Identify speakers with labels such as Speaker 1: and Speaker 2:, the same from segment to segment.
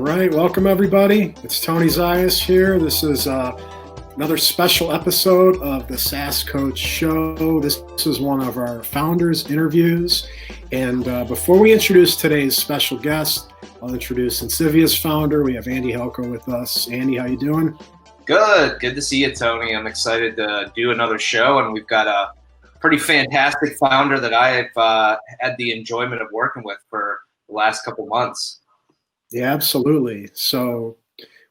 Speaker 1: right, welcome everybody. It's Tony Zayas here. This is another special episode of the SaaS Coach Show. This is one of our founders' interviews. And before we introduce today's special guest, I'll introduce Insivia's founder. We have Andy Helko with us. Andy, how you doing?
Speaker 2: Good to see you, Tony. I'm excited to do another show, and we've got a pretty fantastic founder that I've had the enjoyment of working with for the last couple months.
Speaker 1: Yeah, absolutely. So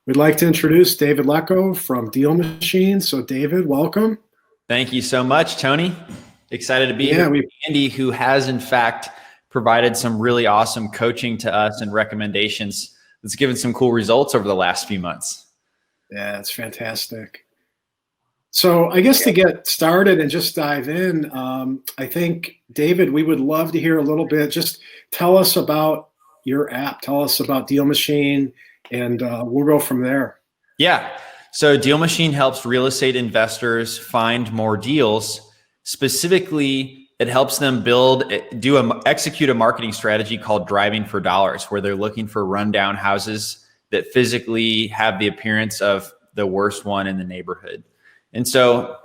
Speaker 1: we'd like to introduce David Lecko from DealMachine. So David, welcome.
Speaker 3: Thank you so much, Tony. Excited to be here with Andy, who has in fact provided some really awesome coaching to us and recommendations that's given some cool results over the last few months.
Speaker 1: Yeah, it's fantastic. So I guess to get started and just dive in, I think, David, we would love to hear a little bit. Just tell us about your app. Tell us about DealMachine, and we'll go from there.
Speaker 3: Yeah. So DealMachine helps real estate investors find more deals. Specifically, it helps them execute a marketing strategy called driving for dollars, where they're looking for rundown houses that physically have the appearance of the worst one in the neighborhood. And so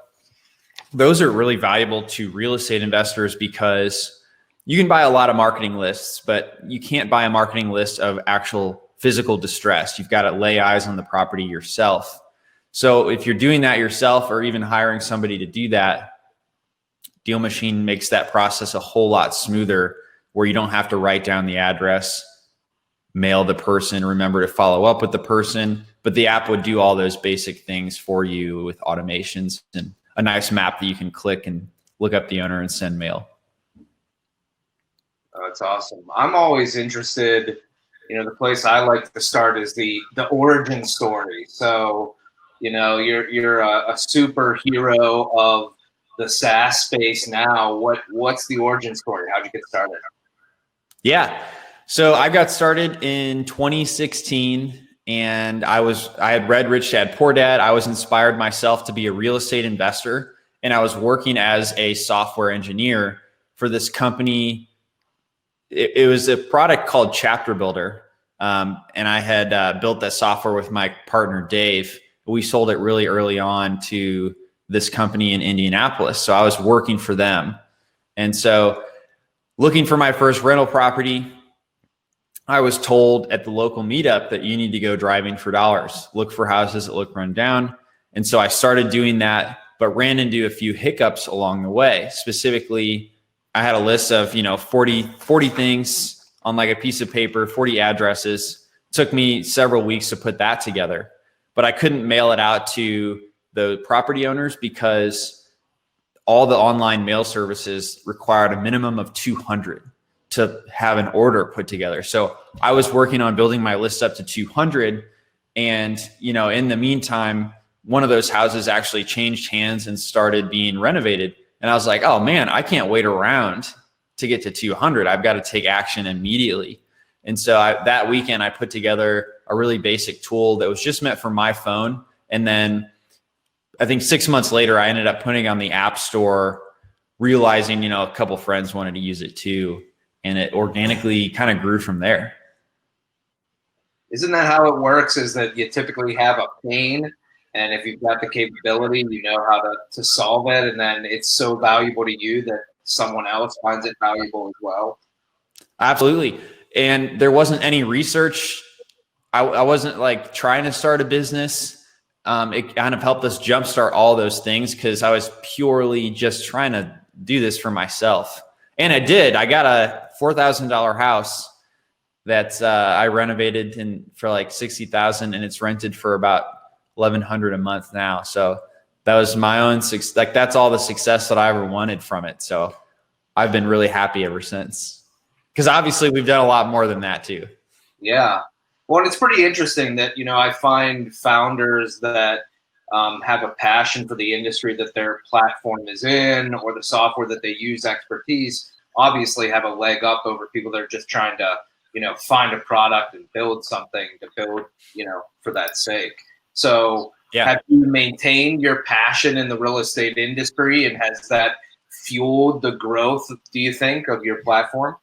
Speaker 3: those are really valuable to real estate investors because you can buy a lot of marketing lists, but you can't buy a marketing list of actual physical distress. You've got to lay eyes on the property yourself. So if you're doing that yourself or even hiring somebody to do that, DealMachine makes that process a whole lot smoother, where you don't have to write down the address, mail the person, remember to follow up with the person, but the app would do all those basic things for you with automations and a nice map that you can click and look up the owner and send mail.
Speaker 2: Oh, that's awesome. I'm always interested, the place I like to start is the origin story. So, you're a superhero of the SaaS space now. What's the origin story? How'd you get started?
Speaker 3: Yeah. So I got started in 2016, and I had read Rich Dad Poor Dad. I was inspired myself to be a real estate investor, and I was working as a software engineer for this company. It was a product called Chapter Builder, and I had built that software with my partner Dave. We sold it really early on to this company in Indianapolis, so I was working for them. And so looking for my first rental property, I was told at the local meetup that you need to go driving for dollars, look for houses that look run down. And so I started doing that, but ran into a few hiccups along the way. Specifically, I had a list of 40 things on like a piece of paper, 40 addresses. It took me several weeks to put that together, but I couldn't mail it out to the property owners because all the online mail services required a minimum of 200 to have an order put together. So I was working on building my list up to 200. And, in the meantime, one of those houses actually changed hands and started being renovated. And I was like, oh man, I can't wait around to get to 200. I've got to take action immediately. And so that weekend, I put together a really basic tool that was just meant for my phone. And then I think 6 months later, I ended up putting it on the App Store, realizing, a couple friends wanted to use it too. And it organically kind of grew from there.
Speaker 2: Isn't that how it works, is that you typically have a pain, and if you've got the capability, you know how to solve it, and then it's so valuable to you that someone else finds it valuable as well?
Speaker 3: Absolutely. And there wasn't any research. I wasn't like trying to start a business. It kind of helped us jumpstart all those things because I was purely just trying to do this for myself. And I did. I got a $4,000 house that I renovated for like $60,000, and it's rented for about $1,100 a month now. So that was my own success. Like, that's all the success that I ever wanted from it. So I've been really happy ever since. Because obviously we've done a lot more than that too.
Speaker 2: Yeah. Well, it's pretty interesting that, I find founders that have a passion for the industry that their platform is in, or the software that they use expertise, obviously have a leg up over people that are just trying to, find a product and build something to build, for that sake. So Have you maintained your passion in the real estate industry, and has that fueled the growth, do you think, of your platform?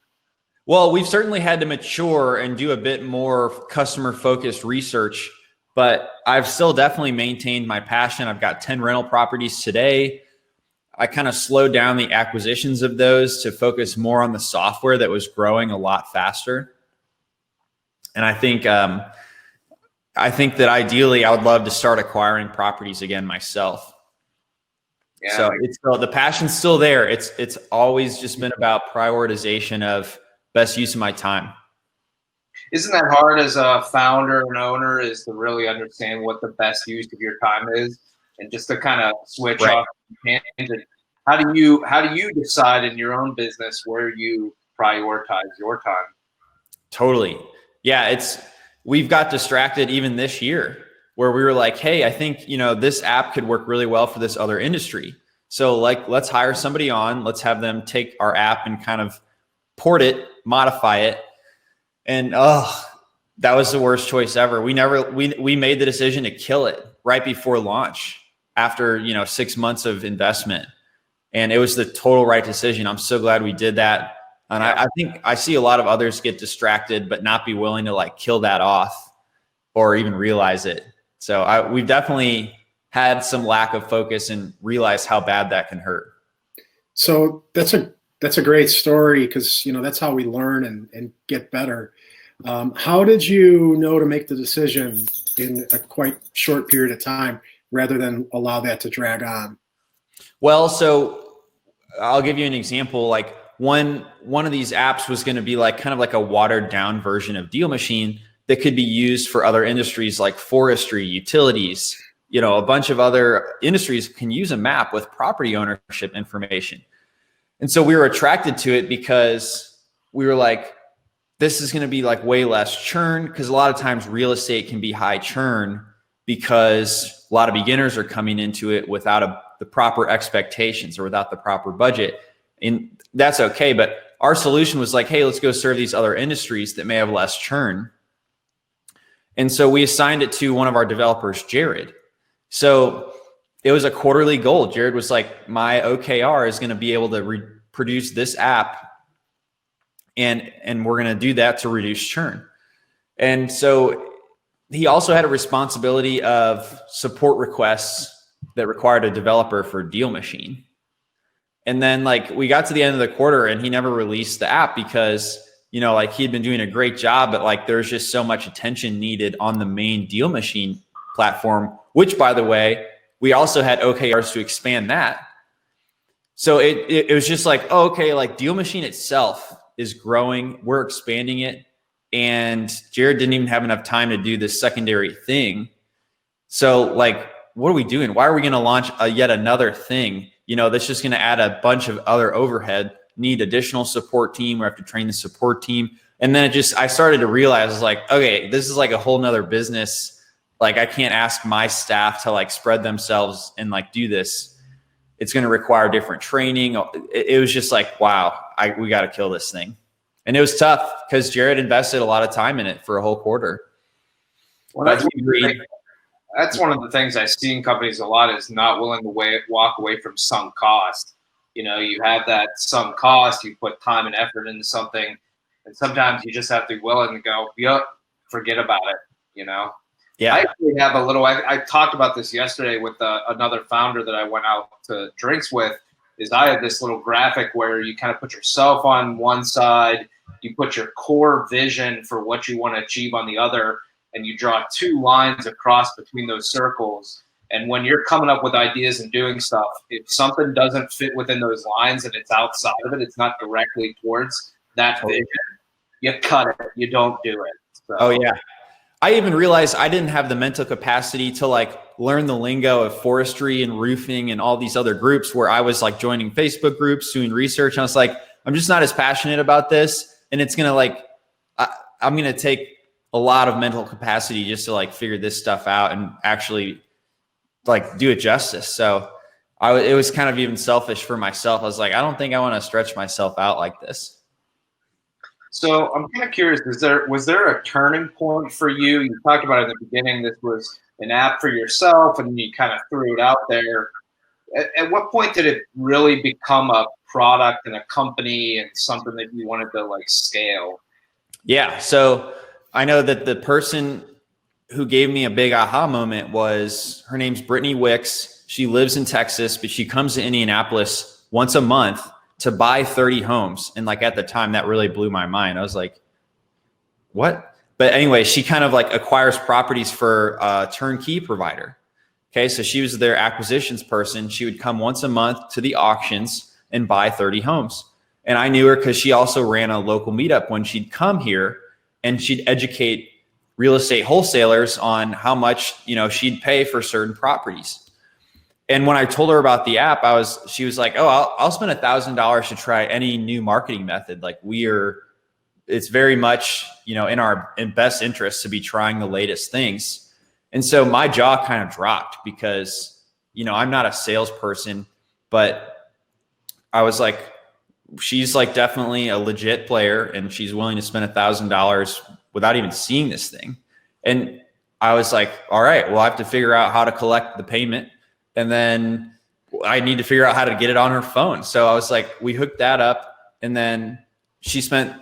Speaker 3: Well, we've certainly had to mature and do a bit more customer focused research, but I've still definitely maintained my passion. I've got 10 rental properties today. I kind of slowed down the acquisitions of those to focus more on the software that was growing a lot faster. And I think that ideally I would love to start acquiring properties again myself. Yeah. So it's still, the passion's still there. It's always just been about prioritization of best use of my time.
Speaker 2: Isn't that hard as a founder and owner, is to really understand what the best use of your time is, and just to kind of switch off? How do you decide in your own business where you prioritize your time?
Speaker 3: Totally. Yeah. We've got distracted even this year where we were like, hey, I think, this app could work really well for this other industry. So let's hire somebody on, let's have them take our app and kind of port it, modify it. And that was the worst choice ever. We made the decision to kill it right before launch after, 6 months of investment. And it was the total right decision. I'm so glad we did that. And I think I see a lot of others get distracted, but not be willing to kill that off or even realize it. So we've definitely had some lack of focus and realized how bad that can hurt.
Speaker 1: So that's a great story, because that's how we learn and get better. How did you know to make the decision in a quite short period of time rather than allow that to drag on?
Speaker 3: Well, so I'll give you an example. One of these apps was going to be kind of like a watered down version of DealMachine that could be used for other industries like forestry, utilities. A bunch of other industries can use a map with property ownership information. And so we were attracted to it because we were like, this is going to be way less churn, because a lot of times real estate can be high churn because a lot of beginners are coming into it without the proper expectations or without the proper budget. And that's okay. But our solution was hey, let's go serve these other industries that may have less churn. And so we assigned it to one of our developers, Jared. So it was a quarterly goal. Jared was like, my OKR is going to be able to reproduce this app, and we're going to do that to reduce churn. And so he also had a responsibility of support requests that required a developer for DealMachine. And then we got to the end of the quarter and he never released the app because, he'd been doing a great job, but there's just so much attention needed on the main DealMachine platform, which, by the way, we also had OKRs to expand that. So it was just DealMachine itself is growing. We're expanding it. And Jared didn't even have enough time to do this secondary thing. So what are we doing? Why are we going to launch yet another thing? That's just going to add a bunch of other overhead, need additional support team. We have to train the support team. And then I started to realize, okay, this is a whole nother business. I can't ask my staff to spread themselves and do this. It's going to require different training. It was just wow, we got to kill this thing. And it was tough because Jared invested a lot of time in it for a whole quarter.
Speaker 2: Well, that's one of the things I see in companies a lot, is not willing to walk away from sunk cost. You have that sunk cost, you put time and effort into something, and sometimes you just have to be willing to go, yep, forget about it, Yeah. I actually have I talked about this yesterday with another founder that I went out to drinks with, is I have this little graphic where you kind of put yourself on one side, you put your core vision for what you want to achieve on the other, and you draw 2 lines across between those circles. And when you're coming up with ideas and doing stuff, if something doesn't fit within those lines and it's outside of it, it's not directly towards that vision, you cut it, you don't do it. So.
Speaker 3: Oh yeah. I even realized I didn't have the mental capacity to learn the lingo of forestry and roofing and all these other groups, where I was joining Facebook groups, doing research. And I was I'm just not as passionate about this. And it's going to I'm going to take a lot of mental capacity just to figure this stuff out and actually do it justice. So it was kind of even selfish for myself. I was I don't think I want to stretch myself out like this.
Speaker 2: So I'm kind of curious, was there a turning point for you? You talked about in the beginning, this was an app for yourself and you kind of threw it out there. at what point did it really become a product and a company and something that you wanted to like scale?
Speaker 3: Yeah. So I know that the person who gave me a big aha moment was, her name's Brittany Wicks. She lives in Texas, but she comes to Indianapolis once a month to buy 30 homes. And like at the time that really blew my mind. I was like, what? But anyway, she kind of like acquires properties for a turnkey provider. Okay. So she was their acquisitions person. She would come once a month to the auctions and buy 30 homes. And I knew her because she also ran a local meetup when she'd come here, and she'd educate real estate wholesalers on how much, she'd pay for certain properties. And when I told her about the app, she was like, oh, I'll spend $1,000 to try any new marketing method. Like it's very much, in our best interest to be trying the latest things. And so my jaw kind of dropped because, I'm not a salesperson, but I was like, she's like definitely a legit player, and she's willing to spend $1,000 without even seeing this thing. And I was like, all right, well, I have to figure out how to collect the payment, and then I need to figure out how to get it on her phone. So I was like, we hooked that up, and then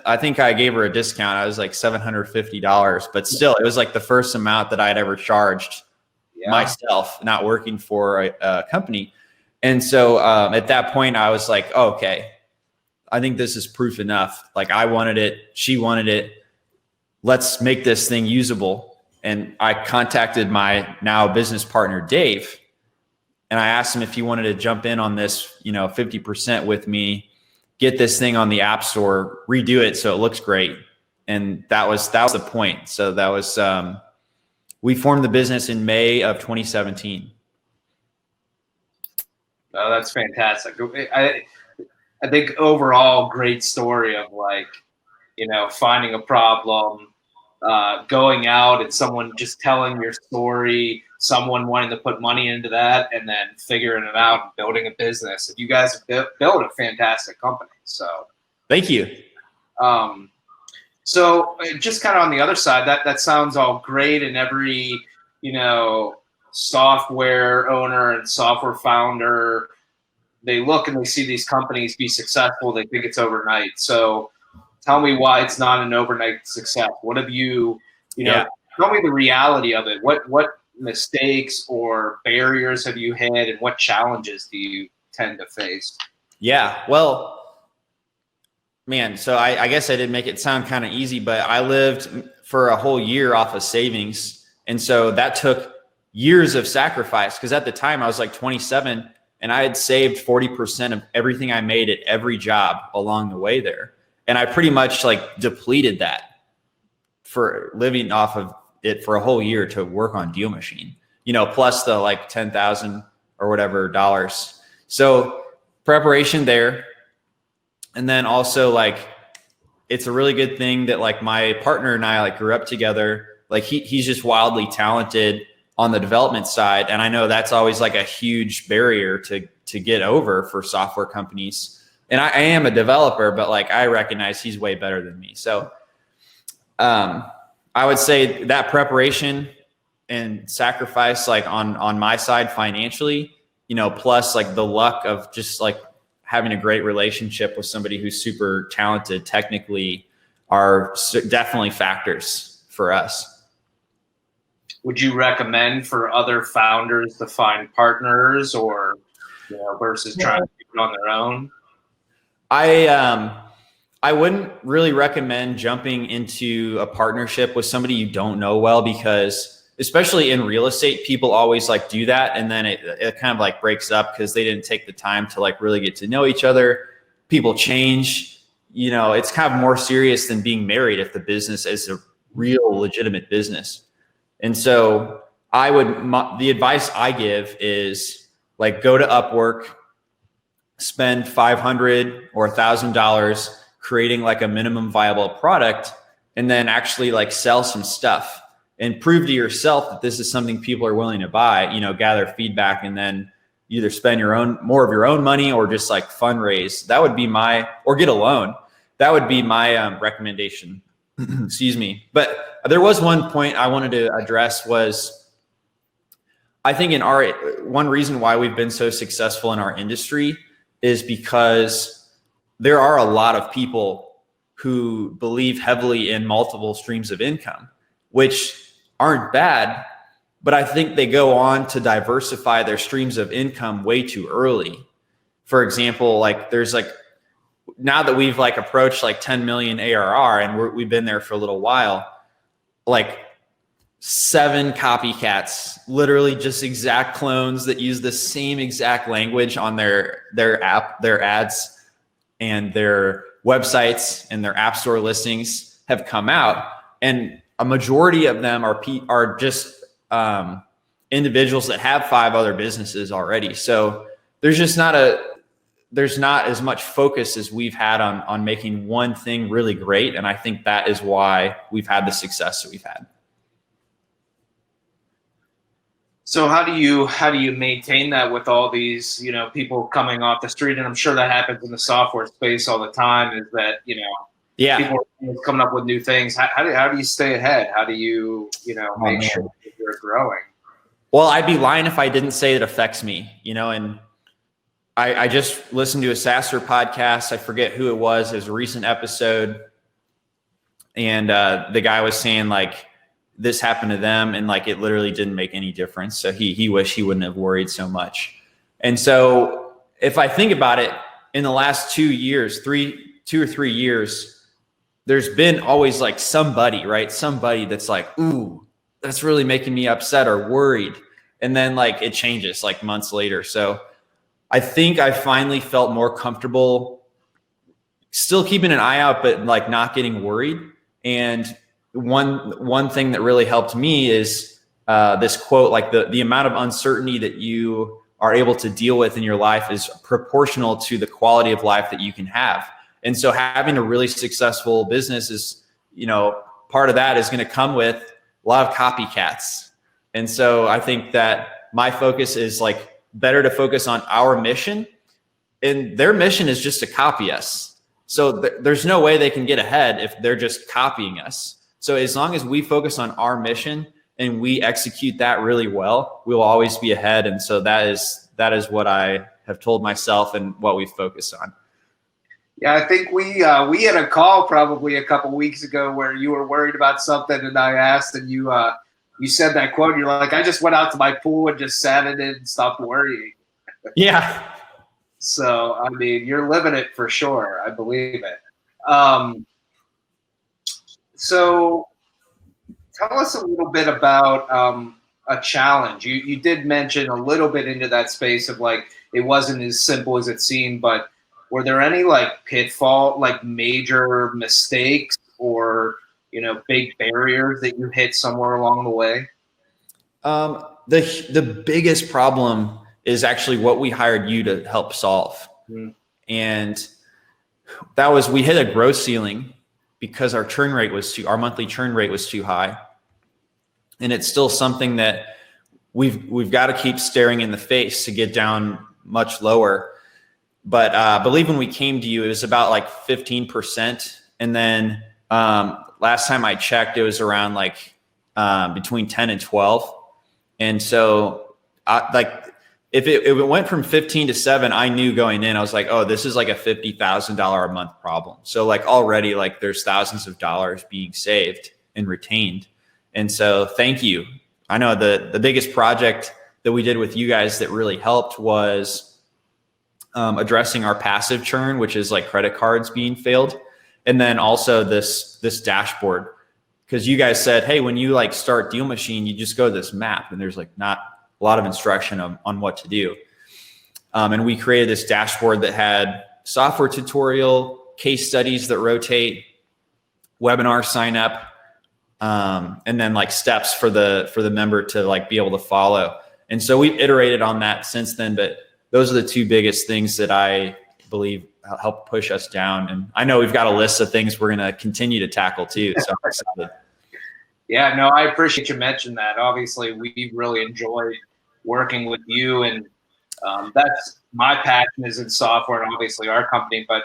Speaker 3: I think I gave her a discount. I was like $750, but still it was like the first amount that I had ever charged myself, not working for a company. And so at that point I was like, oh, okay, I think this is proof enough. Like, I wanted it, she wanted it. Let's make this thing usable. And I contacted my now business partner, Dave, and I asked him if he wanted to jump in on this, 50% with me, get this thing on the App Store, redo it so it looks great. And that was the point. So that was, we formed the business in May of 2017.
Speaker 2: Oh, that's fantastic. I think overall, great story of like, finding a problem, going out and someone just telling your story, someone wanting to put money into that, and then figuring it out and building a business. You guys have built a fantastic company. So
Speaker 3: thank you.
Speaker 2: So just kind of on the other side, that sounds all great, and every, software owner and software founder, they look and they see these companies be successful. They think it's overnight. So tell me why it's not an overnight success. What have you, tell me the reality of it. What mistakes or barriers have you had, and what challenges do you tend to face?
Speaker 3: Yeah, well, man, so I guess I did make it sound kind of easy, but I lived for a whole year off of savings. And so that took years of sacrifice, because at the time I was like 27 and I had saved 40% of everything I made at every job along the way there. And I pretty much like depleted that for living off of it for a whole year to work on DealMachine, plus the like 10,000 or whatever dollars. So preparation there. And then also like, it's a really good thing that like my partner and I like grew up together. Like he's just wildly talented on the development side. And I know that's always like a huge barrier to get over for software companies. And I am a developer, but like I recognize he's way better than me. So I would say that preparation and sacrifice like on my side financially, plus like the luck of just like having a great relationship with somebody who's super talented technically are definitely factors for us.
Speaker 2: Would you recommend for other founders to find partners, or versus trying to do it on their own?
Speaker 3: I wouldn't really recommend jumping into a partnership with somebody you don't know well, because especially in real estate, people always like do that. And then it kind of like breaks up because they didn't take the time to like really get to know each other. People change, it's kind of more serious than being married if the business is a real legitimate business. And so the advice I give is like, go to Upwork, spend $500 or $1,000 creating like a minimum viable product, and then actually like sell some stuff and prove to yourself that this is something people are willing to buy, gather feedback, and then either spend more of your own money or just like fundraise. That would be or get a loan. That would be my recommendation. Excuse me. But there was one point I wanted to address was, I think one reason why we've been so successful in our industry is because there are a lot of people who believe heavily in multiple streams of income, which aren't bad, but I think they go on to diversify their streams of income way too early. For example, like there's like, now that we've like approached like 10 million ARR and we've been there for a little while, like 7 copycats, literally just exact clones that use the same exact language on their app, their ads and their websites and their app store listings have come out. And a majority of them are just individuals that have 5 other businesses already. So there's not as much focus as we've had on making one thing really great. And I think that is why we've had the success that we've had.
Speaker 2: So how do you maintain that with all these, people coming off the street? And I'm sure that happens in the software space all the time, is that, people are coming up with new things. How do you stay ahead? How do you, make sure that you're growing?
Speaker 3: Well, I'd be lying if I didn't say it affects me, and I just listened to a SaaSer podcast. I forget who it was. It was a recent episode. And the guy was saying like, this happened to them and like, it literally didn't make any difference. So he wished he wouldn't have worried so much. And so if I think about it, in the last 2 or 3 years, there's been always like somebody, right? Somebody that's like, ooh, that's really making me upset or worried. And then like it changes like months later. So I think I finally felt more comfortable still keeping an eye out, but like not getting worried. And one thing that really helped me is this quote, like the amount of uncertainty that you are able to deal with in your life is proportional to the quality of life that you can have. And so having a really successful business is, part of that is going to come with a lot of copycats. And so I think that my focus is like better to focus on our mission, and their mission is just to copy us. So there's no way they can get ahead if they're just copying us. So as long as we focus on our mission and we execute that really well, we'll always be ahead. And so that is what I have told myself and what we focus on.
Speaker 2: Yeah, I think we had a call probably a couple weeks ago where you were worried about something, and I asked, and you said that quote. You're like, I just went out to my pool and just sat in it and stopped worrying.
Speaker 3: Yeah.
Speaker 2: So I mean, you're living it for sure. I believe it. So tell us a little bit about a challenge. You did mention a little bit into that space of like, it wasn't as simple as it seemed, but were there any like like major mistakes or, big barriers that you hit somewhere along the way?
Speaker 3: The biggest problem is actually what we hired you to help solve. Mm. And that was, we hit a growth ceiling because our monthly churn rate was too high. And it's still something that we've got to keep staring in the face to get down much lower. But I believe when we came to you, it was about like 15%. And then last time I checked, it was around like between 10 and 12. And so if it went from 15 to 7, I knew going in, I was like, oh, this is like a $50,000 a month problem. So like already like there's thousands of dollars being saved and retained. And so thank you. I know the biggest project that we did with you guys that really helped was addressing our passive churn, which is like credit cards being failed. And then also this dashboard, because you guys said, hey, when you like start DealMachine, you just go to this map and there's like not a lot of instruction on what to do. And we created this dashboard that had software tutorial, case studies that rotate, webinar sign up, and then like steps for the member to like be able to follow. And so we've iterated on that since then, but those are the two biggest things that I believe help push us down. And I know we've got a list of things we're going to continue to tackle too. So I'm excited.
Speaker 2: Yeah, no, I appreciate you mentioning that. Obviously, we really enjoyed working with you, and that's my passion is in software and obviously our company, but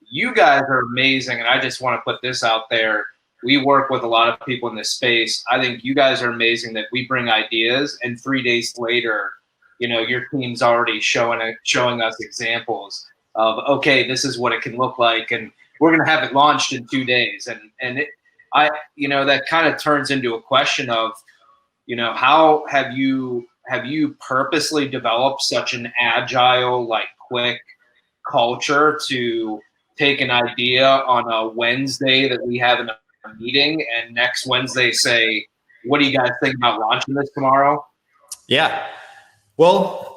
Speaker 2: you guys are amazing. And I just want to put this out there. We work with a lot of people in this space. I think you guys are amazing that we bring ideas and 3 days later your team's already showing us examples of, okay, this is what it can look like, and we're going to have it launched in 2 days. And that kind of turns into a question of, how have you purposely developed such an agile, like quick culture to take an idea on a Wednesday that we have in a meeting, and next Wednesday say, what do you guys think about launching this tomorrow?
Speaker 3: Yeah. Well,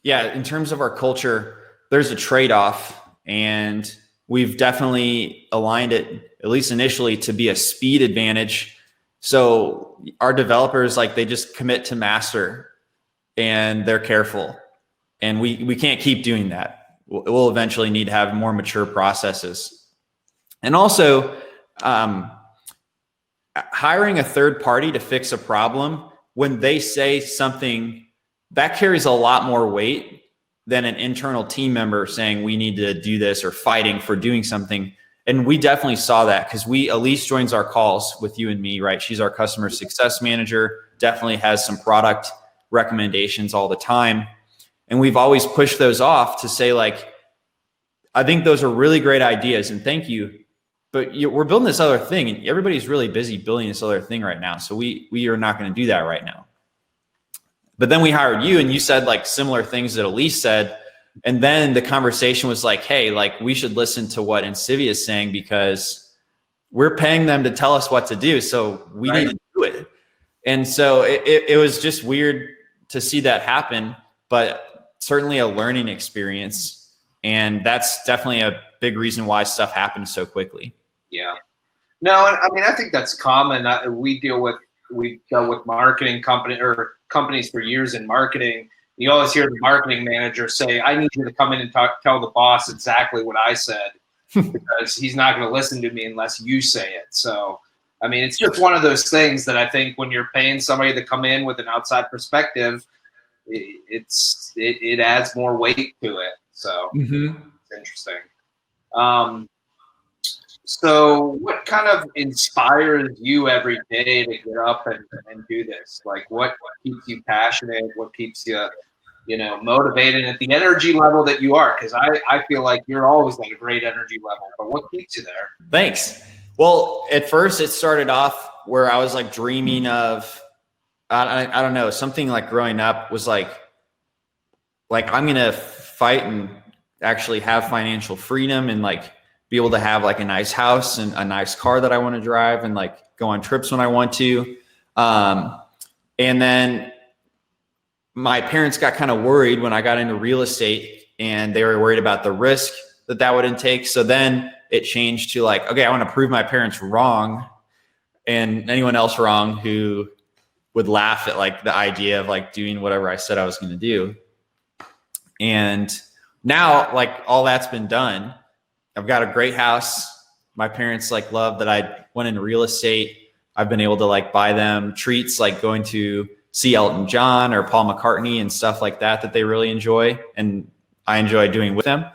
Speaker 3: in terms of our culture, there's a trade-off, and we've definitely aligned it, at least initially, to be a speed advantage. So our developers, like, they just commit to master and they're careful, and we can't keep doing that. We'll eventually need to have more mature processes. And also, hiring a third party to fix a problem, when they say something, that carries a lot more weight than an internal team member saying we need to do this or fighting for doing something. And we definitely saw that, because Elise joins our calls with you and me, right? She's our customer success manager, definitely has some product recommendations all the time. And we've always pushed those off to say, like, I think those are really great ideas, and thank you, but we're building this other thing, and everybody's really busy building this other thing right now. So we are not going to do that right now. But then we hired you, and you said like similar things that Elise said. And then the conversation was like, hey, like, we should listen to what Incivia is saying, because we're paying them to tell us what to do. So we need to do it. And so it was just weird to see that happen, but certainly a learning experience. And that's definitely a big reason why stuff happens so quickly.
Speaker 2: Yeah. No, I mean, I think that's common. We've dealt with marketing companies for years in marketing. You always hear the marketing manager say, I need you to come in and tell the boss exactly what I said, because he's not going to listen to me unless you say it. So, I mean, it's just one of those things that I think when you're paying somebody to come in with an outside perspective, it adds more weight to it. So It's interesting. So what kind of inspires you every day to get up and do this? Like, what keeps you passionate? What keeps you, motivated at the energy level that you are? Because I feel like you're always at a great energy level, but what keeps you there?
Speaker 3: Thanks. Well, at first it started off where I was like dreaming of, I don't know, something like growing up was like I'm going to fight and actually have financial freedom and like be able to have like a nice house and a nice car that I want to drive and like go on trips when I want to. And then my parents got kind of worried when I got into real estate, and they were worried about the risk that would intake. So then it changed to like, okay, I want to prove my parents wrong and anyone else wrong who would laugh at like the idea of like doing whatever I said I was going to do. And now like all that's been done. I've got a great house. My parents like love that I went into real estate. I've been able to like buy them treats, like going to see Elton John or Paul McCartney and stuff like that they really enjoy, and I enjoy doing with them.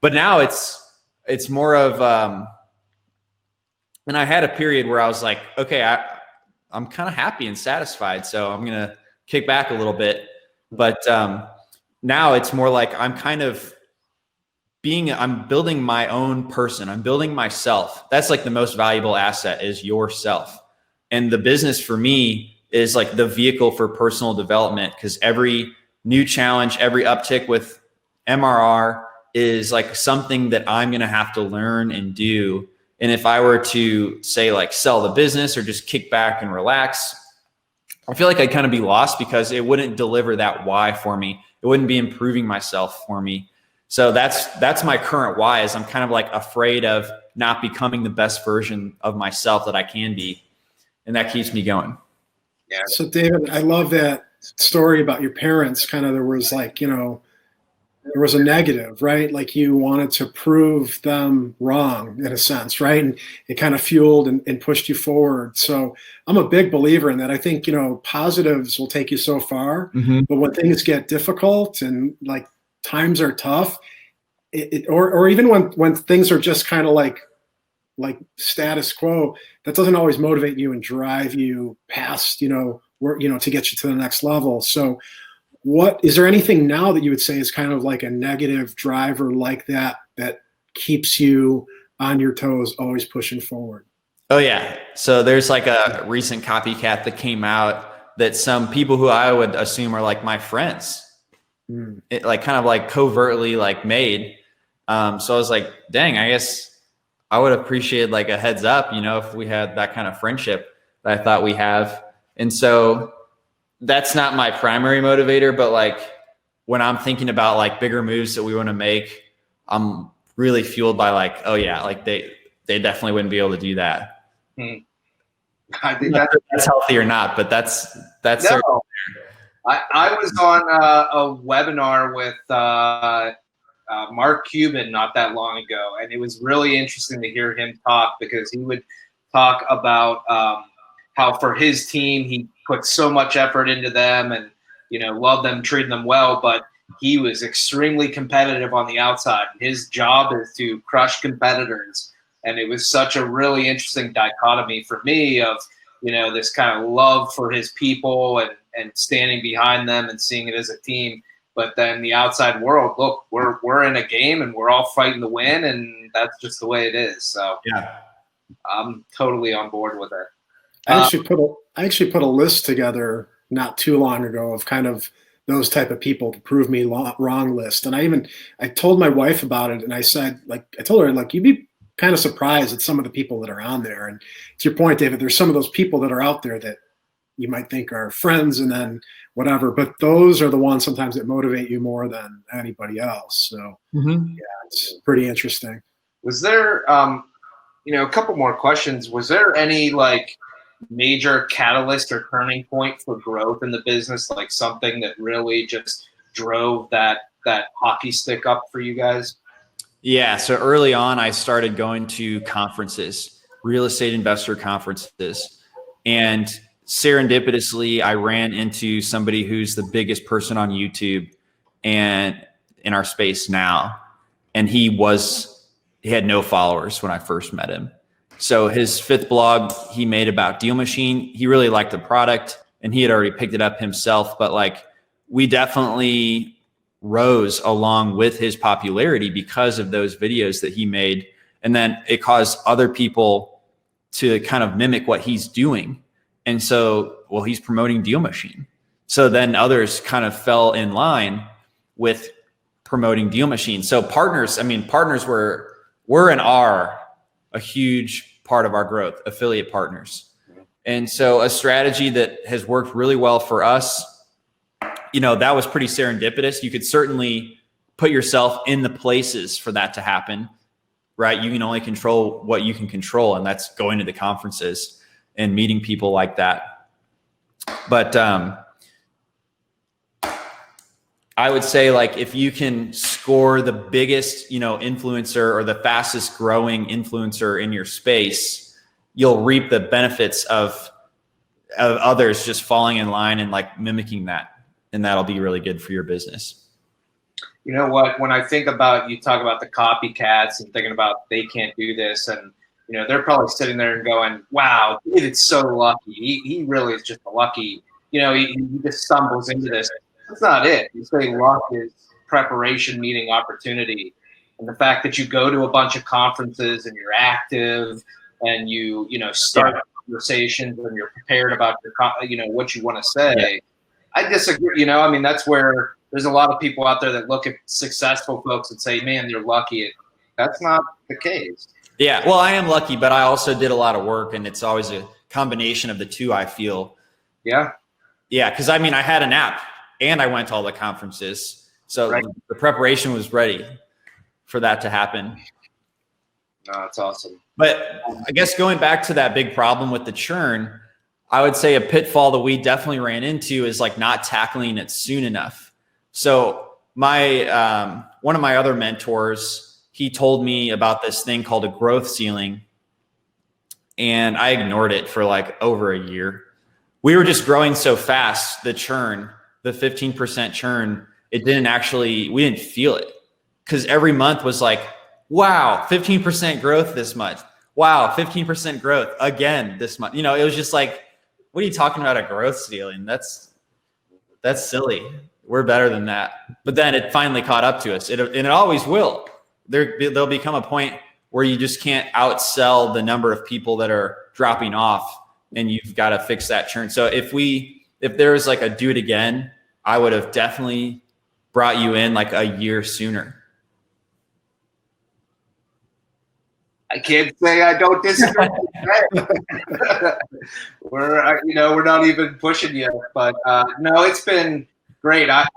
Speaker 3: But now it's more of, and I had a period where I was like, okay, I'm kind of happy and satisfied, so I'm gonna kick back a little bit. But now it's more like I'm building my own person. I'm building myself. That's like the most valuable asset, is yourself. And the business for me is like the vehicle for personal development, because every new challenge, every uptick with MRR is like something that I'm going to have to learn and do. And if I were to say like sell the business or just kick back and relax, I feel like I'd kind of be lost, because it wouldn't deliver that why for me. It wouldn't be improving myself for me. So that's my current why, is I'm kind of like afraid of not becoming the best version of myself that I can be. And that keeps me going.
Speaker 2: Yeah.
Speaker 1: So David, I love that story about your parents. Kind of, there was like, there was a negative, right? Like you wanted to prove them wrong in a sense, right? And it kind of fueled and pushed you forward. So I'm a big believer in that. I think, positives will take you so far, but when things get difficult and like times are tough, or even when things are just kind of like status quo, that doesn't always motivate you and drive you past, where, to get you to the next level. So what is there anything now that you would say is kind of like a negative driver like that keeps you on your toes, always pushing forward?
Speaker 3: Oh yeah. So there's like a recent copycat that came out that some people who I would assume are like my friends, it like kind of like covertly like made. So I was like, dang, I guess I would appreciate like a heads up, if we had that kind of friendship that I thought we have. And so that's not my primary motivator, but like when I'm thinking about like bigger moves that we want to make, I'm really fueled by like, oh yeah, like they definitely wouldn't be able to do that.
Speaker 2: I think
Speaker 3: that's healthy or not, but that's
Speaker 2: no. I was on a webinar with Mark Cuban not that long ago, and it was really interesting to hear him talk, because he would talk about how for his team he put so much effort into them and loved them, treated them well, but he was extremely competitive on the outside. His job is to crush competitors, and it was such a really interesting dichotomy for me of this kind of love for his people and standing behind them and seeing it as a team. But then the outside world, look, we're in a game and we're all fighting to win, and that's just the way it is. So
Speaker 3: yeah,
Speaker 2: I'm totally on board with it.
Speaker 1: I actually put a list together not too long ago of kind of those type of people to prove me wrong list. And I told my wife about it, and I told her, like, you'd be kind of surprised at some of the people that are on there. And to your point, David, there's some of those people that are out there that you might think are friends and then whatever, but those are the ones sometimes that motivate you more than anybody else. So yeah, it's pretty interesting.
Speaker 2: Was there, a couple more questions. Was there any like major catalyst or turning point for growth in the business, like something that really just drove that hockey stick up for you guys?
Speaker 3: Yeah. So early on, I started going to conferences, real estate investor conferences, and serendipitously, I ran into somebody who's the biggest person on YouTube and in our space now. And he had no followers when I first met him. So his 5th blog he made about DealMachine, he really liked the product and he had already picked it up himself. But like, we definitely rose along with his popularity because of those videos that he made. And then it caused other people to kind of mimic what he's doing. And so, well, he's promoting DealMachine. So then others kind of fell in line with promoting DealMachine. So partners were and are a huge part of our growth, affiliate partners. And so a strategy that has worked really well for us, that was pretty serendipitous. You could certainly put yourself in the places for that to happen, right? You can only control what you can control, and that's going to the conferences and meeting people like that. But I would say, like, if you can score the biggest, influencer or the fastest growing influencer in your space, you'll reap the benefits of others just falling in line and like mimicking that. And that'll be really good for your business.
Speaker 2: You know what? When I think about, you talk about the copycats and thinking about they can't do this, and they're probably sitting there and going, "Wow, David's so lucky. He really is just lucky. He just stumbles into this." That's not it. You say luck is preparation meeting opportunity, and the fact that you go to a bunch of conferences and you're active and you start conversations and you're prepared about your what you want to say. Yeah. I disagree. That's where there's a lot of people out there that look at successful folks and say, man, they're lucky. That's not the case.
Speaker 3: Yeah. Well, I am lucky, but I also did a lot of work, and it's always a combination of the two, I feel.
Speaker 2: Yeah.
Speaker 3: Yeah. Cause I had an app and I went to all the conferences. So right. The preparation was ready for that to happen.
Speaker 2: No, that's awesome.
Speaker 3: But I guess going back to that big problem with the churn, I would say a pitfall that we definitely ran into is like not tackling it soon enough. So my one of my other mentors, he told me about this thing called a growth ceiling, and I ignored it for like over a year. We were just growing so fast, the churn, the 15% churn, we didn't feel it, because every month was like, wow, 15% growth this month. Wow, 15% growth again this month. It was just like, what are you talking about, a growth ceiling? That's silly. We're better than that. But then it finally caught up to us. And it always will. There'll become a point where you just can't outsell the number of people that are dropping off, and you've got to fix that churn. So if there was like a do it again, I would have definitely brought you in like a year sooner.
Speaker 2: I can't say I don't disagree. We're not even pushing you, but no, it's been great. I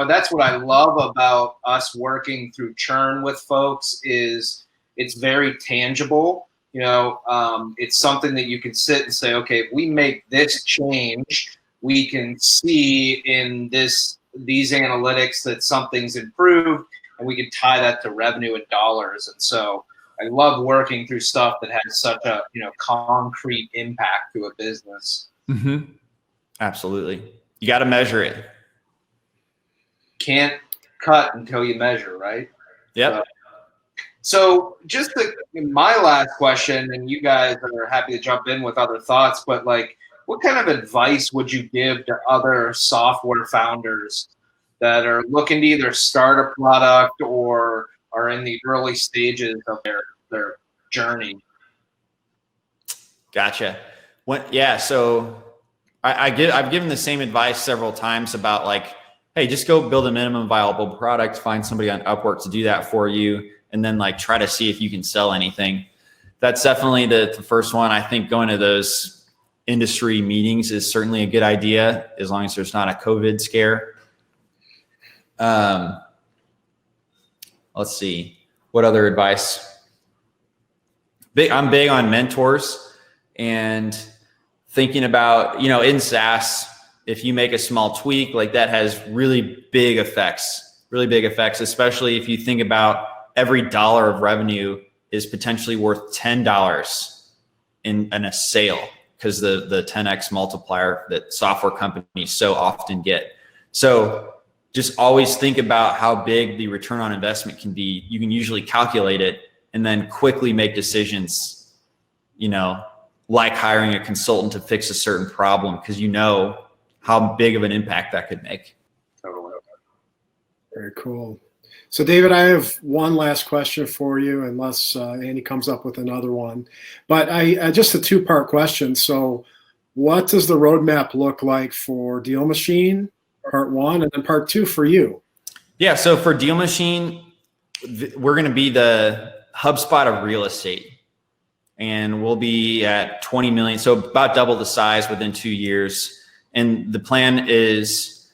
Speaker 2: that's what I love about us working through Churn with folks is it's very tangible. It's something that you can sit and say, okay, if we make this change, we can see in these analytics that something's improved, and we can tie that to revenue and dollars. And so I love working through stuff that has such a concrete impact to a business.
Speaker 3: Mm-hmm. Absolutely, you got to measure it.
Speaker 2: Can't cut until you measure, right?
Speaker 3: Yep.
Speaker 2: So just my last question, and you guys are happy to jump in with other thoughts, but like, what kind of advice would you give to other software founders that are looking to either start a product or are in the early stages of their journey?
Speaker 3: Gotcha. So I've given the same advice several times about like, hey, just go build a minimum viable product, find somebody on Upwork to do that for you, and then like try to see if you can sell anything. That's definitely the first one. I think going to those industry meetings is certainly a good idea as long as there's not a COVID scare. Let's see. What other advice? I'm big on mentors and thinking about, in SaaS, if you make a small tweak, like that has really big effects, especially if you think about every dollar of revenue is potentially worth $10 in a sale, because the 10x multiplier that software companies so often get. So just always think about how big the return on investment can be. You can usually calculate it and then quickly make decisions, like hiring a consultant to fix a certain problem, because how big of an impact that could make.
Speaker 2: Totally.
Speaker 1: Very cool. So David, I have one last question for you, unless Andy comes up with another one. But just a two-part question. So what does the roadmap look like for DealMachine, part one, and then part two for you?
Speaker 3: Yeah, so for DealMachine, we're going to be the HubSpot of real estate. And we'll be at 20 million, so about double the size within 2 years. And the plan is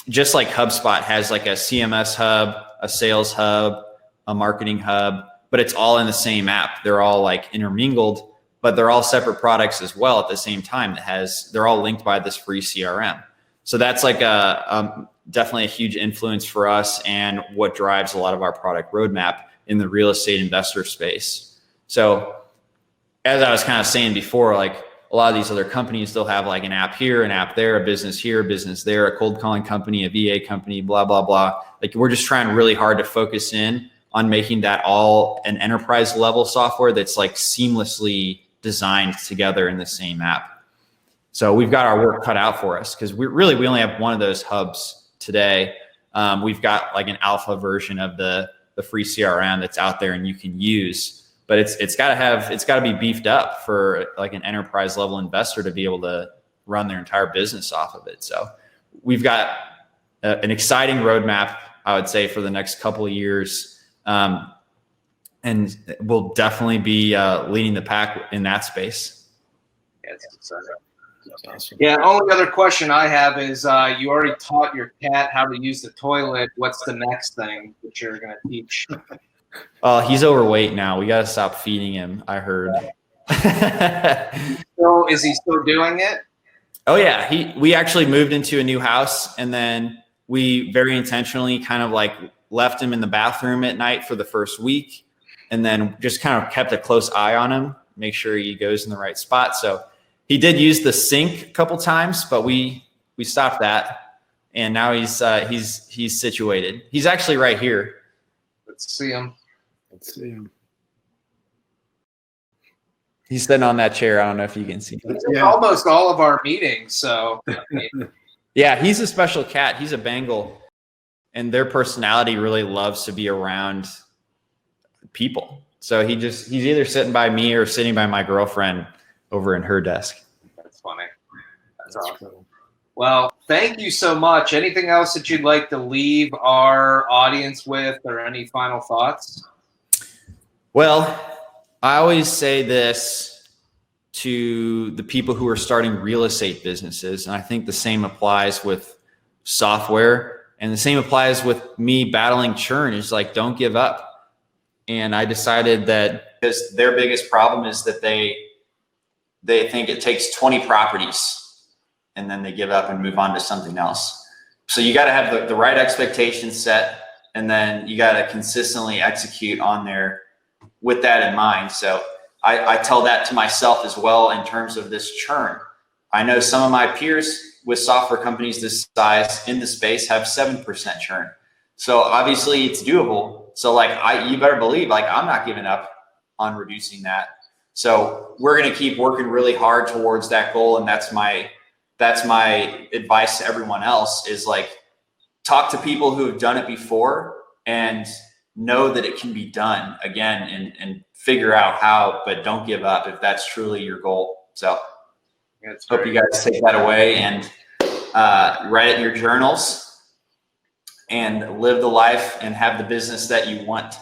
Speaker 3: just like HubSpot has like a CMS hub, a sales hub, a marketing hub, but it's all in the same app. They're all like intermingled, but they're all separate products as well at the same time. They're all linked by this free CRM. So that's like definitely a huge influence for us and what drives a lot of our product roadmap in the real estate investor space. So as I was kind of saying before, like a lot of these other companies, they'll have like an app here, an app there, a business here, a business there, a cold calling company, a VA company, blah, blah, blah. Like we're just trying really hard to focus in on making that all an enterprise level software that's like seamlessly designed together in the same app. So we've got our work cut out for us because we only have one of those hubs today. We've got like an alpha version of the free CRM that's out there and you can use. But it's got to be beefed up for like an enterprise level investor to be able to run their entire business off of it. So we've got an exciting roadmap, I would say, for the next couple of years, and we'll definitely be leading the pack in that space.
Speaker 2: Yeah, that's exciting. Awesome. Yeah. Only other question I have is, you already taught your cat how to use the toilet. What's the next thing that you're going to teach?
Speaker 3: He's overweight now. We got to stop feeding him, I heard.
Speaker 2: So is he still doing it?
Speaker 3: Oh yeah. We actually moved into a new house, and then we very intentionally kind of like left him in the bathroom at night for the first week, and then just kind of kept a close eye on him, make sure he goes in the right spot. So he did use the sink a couple times, but we stopped that, and now he's situated. He's actually right here.
Speaker 2: Let's see him. He's
Speaker 3: sitting on that chair. I don't know if you can see him.
Speaker 2: Yeah. Almost all of our meetings. So
Speaker 3: yeah, Yeah, he's a special cat. He's a Bengal, and their personality really loves to be around people. So he's either sitting by me or sitting by my girlfriend over in her desk.
Speaker 2: That's funny. That's awesome. Cool. Well, thank you so much. Anything else that you'd like to leave our audience with, or any final thoughts?
Speaker 3: Well, I always say this to the people who are starting real estate businesses, and I think the same applies with software, and the same applies with me battling churn, is like, don't give up. And I decided that because their biggest problem is that they think it takes 20 properties and then they give up and move on to something else. So you got to have the right expectations set, and then you got to consistently execute on there with that in mind. So I tell that to myself as well in terms of this churn. I know some of my peers with software companies this size in the space have 7% churn. So obviously it's doable. So like you better believe, like, I'm not giving up on reducing that. So we're going to keep working really hard towards that goal. And that's my advice to everyone else, is like, talk to people who have done it before and know that it can be done again, and figure out how, but don't give up if that's truly your goal. So hope you guys take that away and write it in your journals and live the life and have the business that you want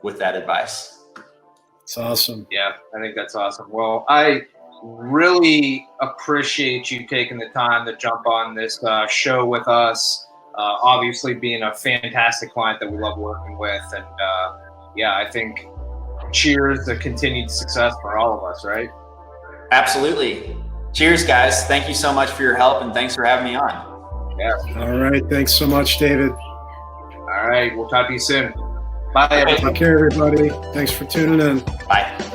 Speaker 3: with that advice.
Speaker 1: It's awesome.
Speaker 2: Yeah, I think that's awesome. Well, I really appreciate you taking the time to jump on this show with us. Obviously being a fantastic client that we love working with. And yeah, I think cheers to continued success for all of us, right?
Speaker 3: Absolutely. Cheers, guys. Thank you so much for your help, and thanks for having me on.
Speaker 2: Yeah.
Speaker 1: All right. Thanks so much, David.
Speaker 2: All right. We'll talk to you soon. Bye.
Speaker 1: Take care, everybody. Thanks for tuning in.
Speaker 3: Bye.